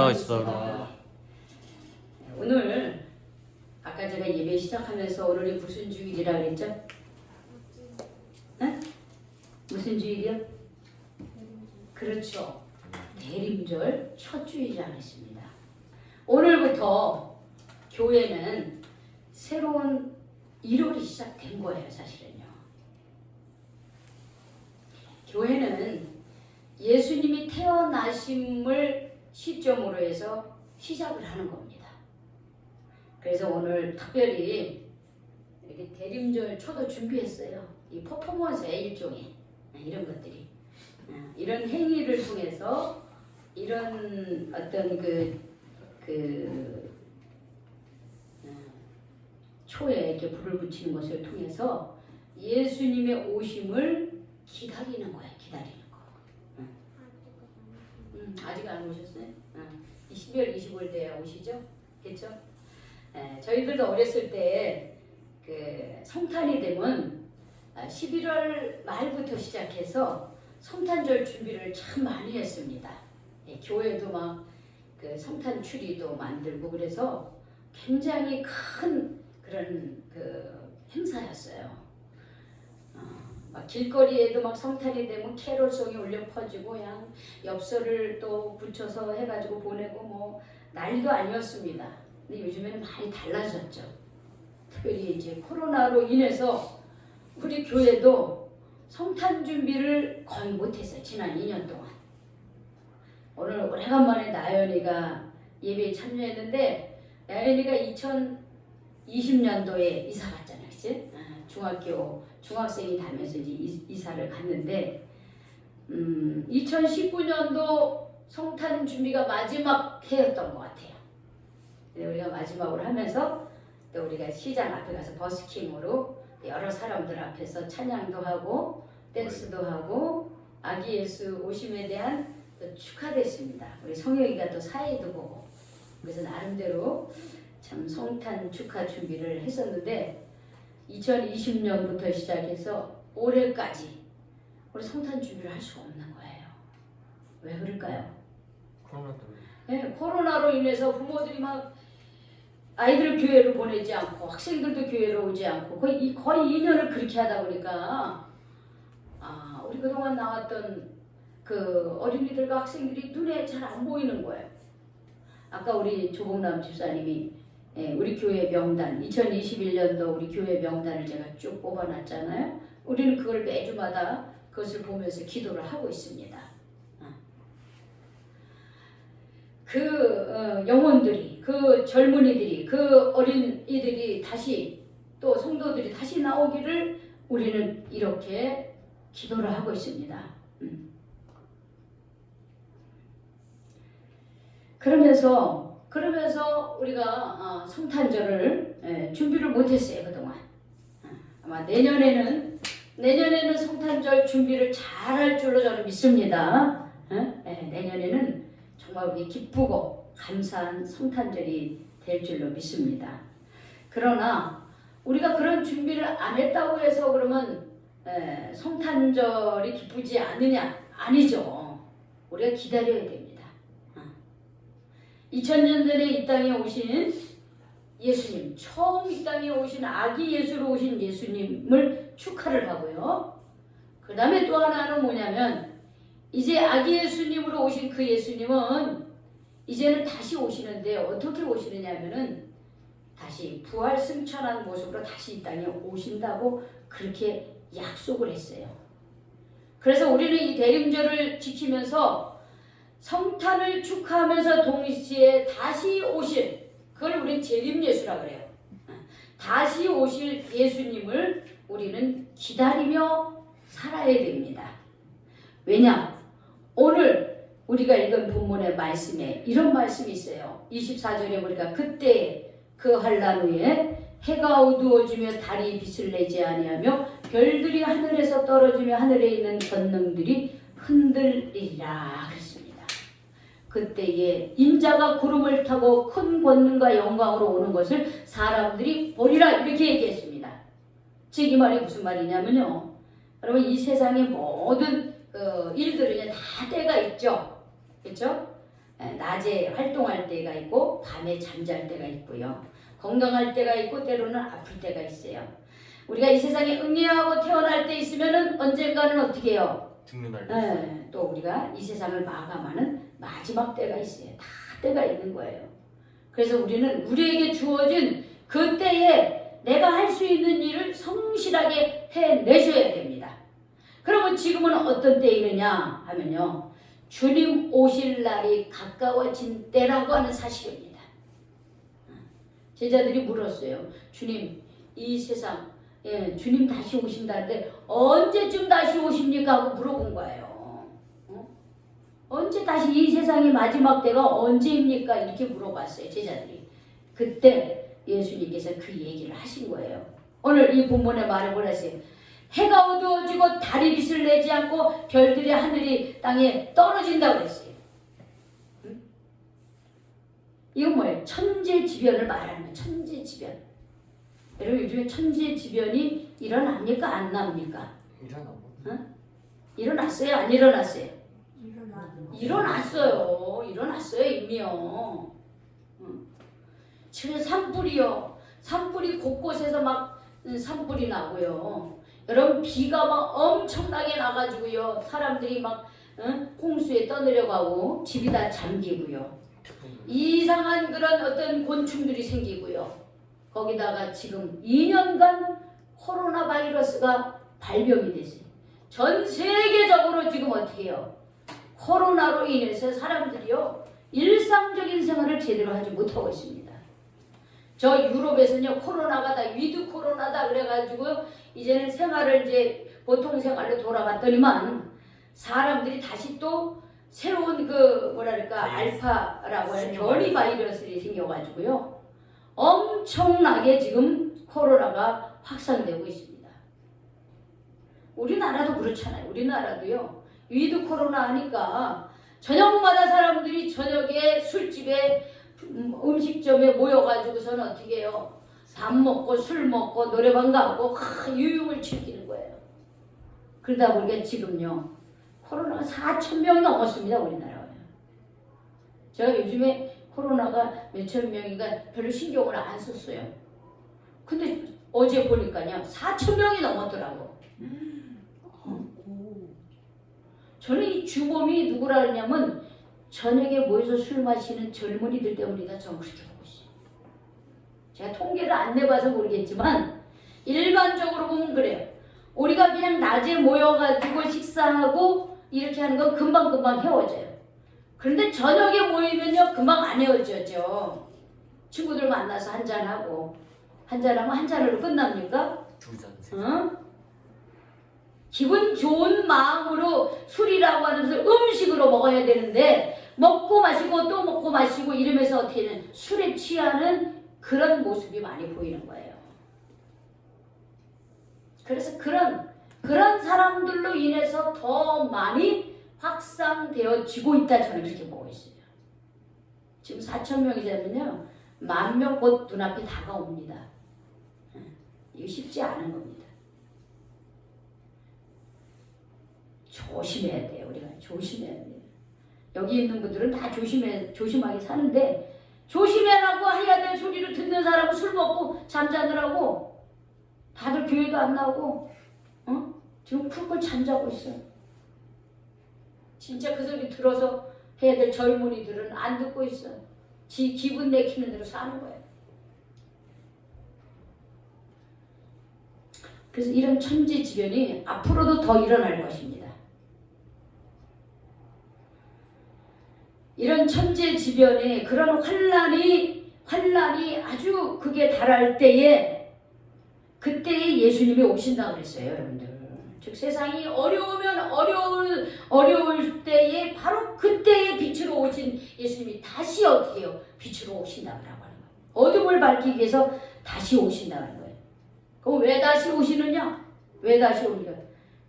감사하시다. 오늘 아까 제가 예배 시작하면서 오늘이 무슨 주일이라 그랬죠? 응? 무슨 주일이요? 그렇죠. 대림절 첫 주일이라고 했습니다. 오늘부터 교회는 새로운 1월이 시작된 거예요, 사실은요. 교회는 예수님이 태어나심을 시점으로 해서 시작을 하는 겁니다. 그래서 오늘 특별히 이렇게 대림절 초도 준비했어요. 이 퍼포먼스의 일종의 이런 것들이 이런 행위를 통해서 이런 어떤 초에 이렇게 불을 붙이는 것을 통해서 예수님의 오심을 기다리는 거야, 기다리는 거. 아직 안 오셨어요? 12월 25일 때 오시죠? 그렇죠? 저희들도 어렸을 때 그 성탄이 되면 11월 말부터 시작해서 성탄절 준비를 참 많이 했습니다. 교회도 막 그 성탄 추리도 만들고 그래서 굉장히 큰 그런 그 행사였어요. 막 길거리에도 막 성탄이 되면 캐롤송이 울려 퍼지고 그냥 엽서를 또 붙여서 해가지고 보내고 뭐 난리도 아니었습니다. 근데 요즘에는 많이 달라졌죠. 특별히 이제 코로나로 인해서 우리 교회도 성탄 준비를 거의 못했어요. 지난 2년 동안. 오늘 오래간만에 나연이가 예배에 참여했는데 나연이가 2020년도에 이사 갔잖아요. 그치? 중학생이 다면서 이제 이사를 갔는데 2019년도 성탄 준비가 마지막 해였던 것 같아요. 우리가 마지막으로 하면서 또 우리가 시장 앞에 가서 버스킹으로 여러 사람들 앞에서 찬양도 하고 댄스도 하고 아기 예수 오심에 대한 또 축하도 했습니다. 우리 성혁이가 또 사회도 보고 그래서 나름대로 참 성탄 축하 준비를 했었는데 2020년부터 시작해서 올해까지 우리 성탄 준비를 할 수가 없는 거예요. 왜 그럴까요? 코로나 때문에. 네, 코로나로 인해서 부모들이 막 아이들을 교회로 보내지 않고 학생들도 교회로 오지 않고 거의 2년을 그렇게 하다 보니까 우리 그동안 나왔던 그 어린이들과 학생들이 눈에 잘 안 보이는 거예요. 아까 우리 조봉남 집사님이 우리 교회 명단 2021년도 우리 교회 명단을 제가 쭉 뽑아놨잖아요. 우리는 그걸 매주마다 그것을 보면서 기도를 하고 있습니다. 그 영혼들이, 그 젊은이들이, 그 어린이들이 다시 또 성도들이 다시 나오기를 우리는 이렇게 기도를 하고 있습니다. 그러면서 우리가 성탄절을 준비를 못했어요 그동안. 아마 내년에는 성탄절 준비를 잘할 줄로 저는 믿습니다. 내년에는 정말 우리 기쁘고 감사한 성탄절이 될 줄로 믿습니다. 그러나 우리가 그런 준비를 안 했다고 해서 그러면 성탄절이 기쁘지 않느냐? 아니죠. 우리가 기다려야 됩니다. 2000년 전에 이 땅에 오신 예수님, 처음 이 땅에 오신 아기 예수로 오신 예수님을 축하를 하고요. 그 다음에 또 하나는 뭐냐면 이제 아기 예수님으로 오신 그 예수님은 이제는 다시 오시는데 어떻게 오시느냐 하면은 다시 부활 승천한 모습으로 다시 이 땅에 오신다고 그렇게 약속을 했어요. 그래서 우리는 이 대림절을 지키면서 성탄을 축하하면서 동시에 다시 오실, 그걸 우리는 재림예수라고 그래요. 다시 오실 예수님을 우리는 기다리며 살아야 됩니다. 왜냐? 오늘 우리가 읽은 본문의 말씀에 이런 말씀이 있어요. 24절에 우리가 그때 그 환난 후에 해가 어두워지며 달이 빛을 내지 아니하며 별들이 하늘에서 떨어지며 하늘에 있는 권능들이 흔들리리라 그랬습니다. 그때에 인자가 구름을 타고 큰 권능과 영광으로 오는 것을 사람들이 보리라 이렇게 얘기했습니다. 즉 이 말이 무슨 말이냐면요. 여러분 이 세상의 모든 일들은 다 때가 있죠. 그렇죠? 낮에 활동할 때가 있고 밤에 잠잘 때가 있고요. 건강할 때가 있고 때로는 아플 때가 있어요. 우리가 이 세상에 응애하고 태어날 때 있으면은 언젠가는 어떻게 해요? 죽는 날도 있어요. 또 우리가 이 세상을 마감하는 마지막 때가 있어요. 다 때가 있는 거예요. 그래서 우리는 우리에게 주어진 그 때에 내가 할 수 있는 일을 성실하게 해내셔야 됩니다. 그러면 지금은 어떤 때이느냐 하면요. 주님 오실 날이 가까워진 때라고 하는 사실입니다. 제자들이 물었어요. 주님, 이 세상, 주님 다시 오신다는데 언제쯤 다시 오십니까? 하고 물어본 거예요. 언제 다시 이 세상의 마지막 때가 언제입니까? 이렇게 물어봤어요. 제자들이. 그때 예수님께서 그 얘기를 하신 거예요. 오늘 이 본문의 말을 뭐랬어요? 해가 어두워지고 달이 빛을 내지 않고 별들이 하늘이 땅에 떨어진다고 그랬어요. 응? 이건 뭐예요? 천재지변을 말하는 거예요. 천재지변. 여러분 요즘에 천재지변이 일어납니까? 안 납니까? 일어나고. 응? 일어났어요? 안 일어났어요? 일어났어요. 일어났어요 이미요. 응. 지금 산불이요. 산불이 곳곳에서 막 산불이 나고요. 여러분 비가 막 엄청나게 나가지고요. 사람들이 막 홍수에 떠내려가고 집이 다 잠기고요. 이상한 그런 어떤 곤충들이 생기고요. 거기다가 지금 2년간 코로나 바이러스가 발병이 됐어요. 전 세계적으로 지금 어떻게 해요? 코로나로 인해서 사람들이요. 일상적인 생활을 제대로 하지 못하고 있습니다. 저 유럽에서는요. 코로나가 다 위드 코로나다 그래가지고 이제는 생활을 이제 보통 생활로 돌아갔더니만 사람들이 다시 또 새로운 그 뭐랄까 알파라고 하는 변이 바이러스가 생겨가지고요. 엄청나게 지금 코로나가 확산되고 있습니다. 우리나라도 그렇잖아요. 우리나라도요. 위드 코로나 하니까 저녁마다 사람들이 저녁에 술집에 음식점에 모여가지고서는 어떻게 해요? 밥 먹고 술 먹고 노래방 가고 유흥을 즐기는 거예요. 그러다 보니까 지금요. 코로나가 4,000명이 넘었습니다. 우리나라에. 제가 요즘에 코로나가 몇천 명인가 별로 신경을 안 썼어요. 근데 어제 보니까요. 4,000명이 넘었더라고. 저는 이 주범이 누구라 하냐면 저녁에 모여서 술 마시는 젊은이들 때문이다. 저는 그렇게 보고 있어요. 제가 통계를 안 내봐서 모르겠지만 일반적으로 보면 그래요. 우리가 그냥 낮에 모여가지고 식사하고 이렇게 하는 건 금방금방 헤어져요. 그런데 저녁에 모이면요 금방 안 헤어져죠. 친구들 만나서 한잔하고 한잔하면 한잔으로 끝납니까? 두 잔. 응? 기분 좋은 마음으로 술이라고 하는 것을 음식으로 먹어야 되는데 먹고 마시고 또 먹고 마시고 이러면서 어떻게는 술에 취하는 그런 모습이 많이 보이는 거예요. 그래서 그런 사람들로 인해서 더 많이 확산되어지고 있다. 저는 그렇게 보고 있어요. 지금 4,000명이자면요 10,000명 곧 눈앞에 다가옵니다. 이거 쉽지 않은 겁니다. 조심해야 돼요. 우리가 조심해야 돼요. 여기 있는 분들은 다 조심하게 사는데 조심해라고 해야 될 소리를 듣는 사람은 술 먹고 잠자느라고 다들 교회도 안 나오고 지금 쿨쿨 잠자고 있어요. 진짜 그 소리 들어서 해야 될 젊은이들은 안 듣고 있어요. 지 기분 내키는 대로 사는 거예요. 그래서 이런 천재지변이 앞으로도 더 일어날 것입니다. 이런 천재지변에 그런 환란이 아주 극에 달할 때에 그때에 예수님이 오신다고 그랬어요. 여러분들. 즉 세상이 어려우면 어려울 때에 바로 그때에 빛으로 오신 예수님이 다시 어떻게 해요? 빛으로 오신다고 하는 거예요. 어둠을 밝히기 위해서 다시 오신다는 거예요. 그럼 왜 다시 오시느냐? 왜 다시 오느냐?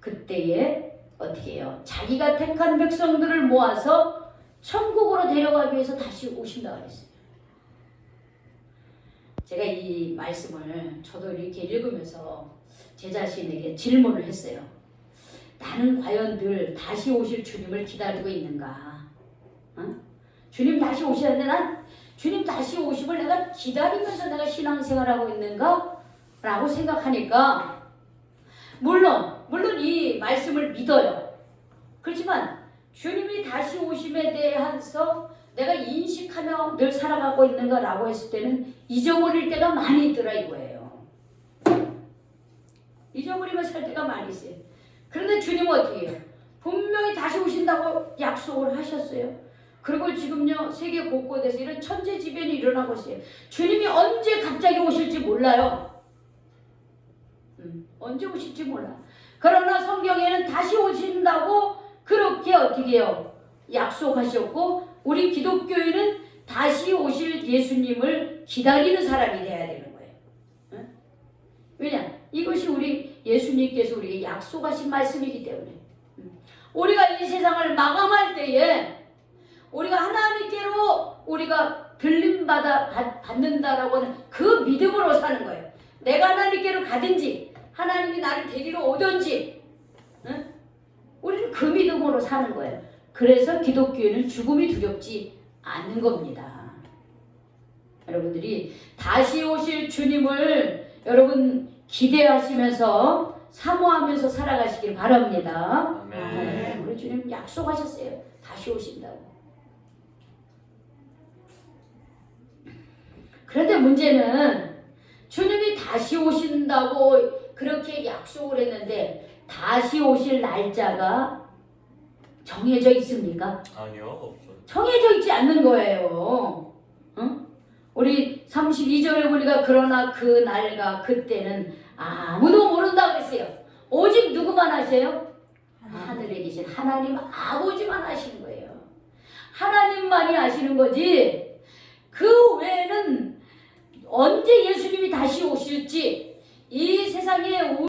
그때에 어떻게 해요? 자기가 택한 백성들을 모아서 천국으로 데려가기 위해서 다시 오신다고 그랬어요. 제가 이 말씀을 저도 이렇게 읽으면서 제 자신에게 질문을 했어요. 나는 과연 늘 다시 오실 주님을 기다리고 있는가? 주님 다시 오시는데 난 주님 다시 오심을 내가 기다리면서 내가 신앙생활하고 있는가? 라고 생각하니까 물론 이 말씀을 믿어요. 그렇지만 주님이 다시 오심에 대해서 내가 인식하며 늘 살아가고 있는가라고 했을 때는 잊어버릴 때가 많이 있더라 이거예요. 잊어버리며 살 때가 많이 있어요. 그런데 주님은 어떻게 해요? 분명히 다시 오신다고 약속을 하셨어요. 그리고 지금요 세계 곳곳에서 이런 천재지변이 일어나고 있어요. 주님이 언제 갑자기 오실지 몰라요. 언제 오실지 몰라. 그러나 성경에는 다시 오신다고 그렇게 어떻게 해요? 약속하셨고 우리 기독교인은 다시 오실 예수님을 기다리는 사람이 돼야 되는 거예요. 응? 왜냐? 이것이 우리 예수님께서 우리에게 약속하신 말씀이기 때문에 우리가 이 세상을 마감할 때에 우리가 하나님께로 우리가 받는다라고 하는 그 믿음으로 사는 거예요. 내가 하나님께로 가든지 하나님이 나를 데리러 오든지 응? 우리는 그 믿음으로 사는 거예요. 그래서 기독교인은 죽음이 두렵지 않는 겁니다. 여러분들이 다시 오실 주님을 여러분 기대하시면서 사모하면서 살아가시길 바랍니다. 아멘. 우리 주님 약속하셨어요. 다시 오신다고. 그런데 문제는 주님이 다시 오신다고 그렇게 약속을 했는데 다시 오실 날짜가 정해져 있습니까? 아니요, 없어요. 정해져 있지 않는 거예요. 응? 우리 32절에 보니까 그러나 그 날과 그때는 아무도 모른다 그랬어요. 오직 누구만 아세요? 하늘에 계신 하나님 아버지만 아시는 거예요. 하나님만이 아시는 거지 그 외에는 언제 예수님이 다시 오실지 이 세상에